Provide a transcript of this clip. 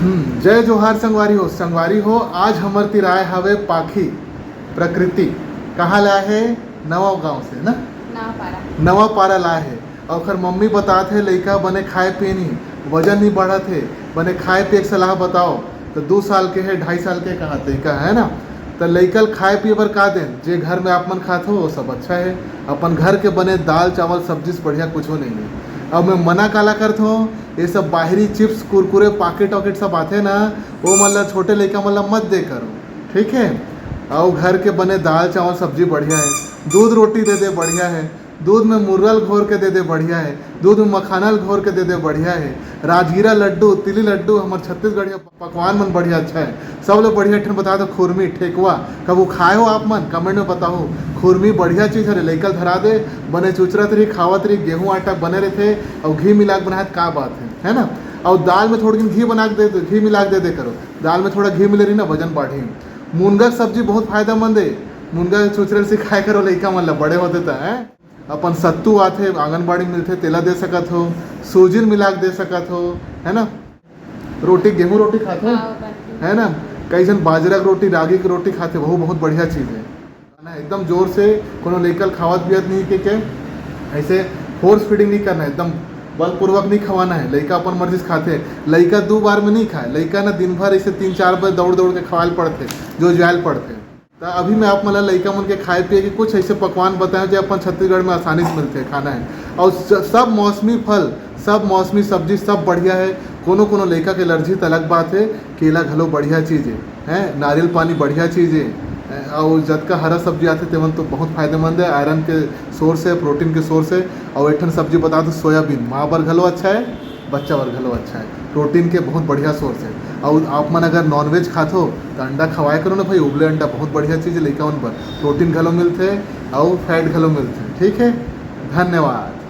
जय जोहार संगवारी हो। आज हमर तिराए हवे पाखी प्रकृति कहाँ लाए है? नवा गांव से ना, नवा पारा लाए है। और ओकर मम्मी बताते है लइका बने खाए पिए नहीं, वजन नहीं बढ़त है, बने खाए पिए के सलाह बताओ। तो 2 साल के है 2.5 साल के कहा लइका है ना, तो लइकल खाए पिए पर का दें जे घर में आप मन खाते हो वो सब अच्छा है। अपन घर के बने दाल चावल सब्जी से बढ़िया कुछ नहीं है। अब मैं मना काला करता हूँ, ये सब बाहरी चिप्स कुरकुरे पाकेट वाकेट सब आते ना, वो मतलब छोटे लइका मतलब मत दे करो, ठीक है। और घर के बने दाल चावल सब्जी बढ़िया है, दूध रोटी दे दे बढ़िया है, दूध में मुर्रल घोर के दे दे बढ़िया है, दूध में मखानल घोर के दे दे बढ़िया है। राजगीरा लड्डू तिली लड्डू हमारे छत्तीसगढ़िया पकवान मन बढ़िया अच्छा है। सब लोग बढ़िया ठन बता दो। खुरमी ठेकुआ कब खाए हो आप मन कमेंट में बताओ। खुरमी बढ़िया चीज़ है, लइकल धरा दे बने चुचरत रही खावत रही, गेहूँ आटा बने रहते और घी मिला के बनाए का बात है ना। और दाल में थोड़ी घी बना के दे, घी मिला के दे करो, दाल में थोड़ा घी मिले रही ना वजन बढ़ी। मुनगा सब्जी बहुत फायदेमंद है, मुनगा चुचरल से खाए करो लइका मतलब बड़े होते तो है। अपन सत्तू आते आंगनबाड़ी मिलते तेला दे सकत हो, सूजी मिला के दे सकत हो, है ना। रोटी गेहूँ रोटी खाते हो है ना, कई जन बाजरा की रोटी रागी की रोटी खाते, वो बहुत बढ़िया चीज़ है ना। एकदम जोर से कोनो लइकल खावत पियत नहीं के ऐसे फोर्स फीडिंग नहीं करना है, एकदम बलपूर्वक नहीं खवाना है। लइका अपन मर्जी से खाते, लइका 2 बार में नहीं खाए, लइका ना दिन भर ऐसे 3-4 बार दौड़ दौड़ के खवाल पड़ते जो ज्वाल पड़ते। तो अभी मैं आप मतलब लइका मन के खाए पिए के कुछ ऐसे पकवान बताएं जो अपन छत्तीसगढ़ में आसानी से मिलते हैं खाना है। और सब मौसमी फल सब मौसमी सब्जी सब बढ़िया है। कोनो कोनो लइका के एलर्जी तो अलग बात है, केला घलो बढ़िया चीज़ है, नारियल पानी बढ़िया चीज़ है। और जब का हरा सब्जी आते तेवन तो बहुत फायदेमंद है, आयरन के सोर्स है, प्रोटीन के सोर्स है। और एक सब्जी बता दो सोयाबीन, माँ बर घलो अच्छा है, बच्चा बर घलो अच्छा है, प्रोटीन के बहुत बढ़िया सोर्स है। और आप मन अगर नॉनवेज खाते हो तो अंडा खवाए करो ना भाई, उबले अंडा बहुत बढ़िया चीज़ है, लइका मन पर प्रोटीन घलो मिलते और फैट घलो मिलते। ठीक है, धन्यवाद।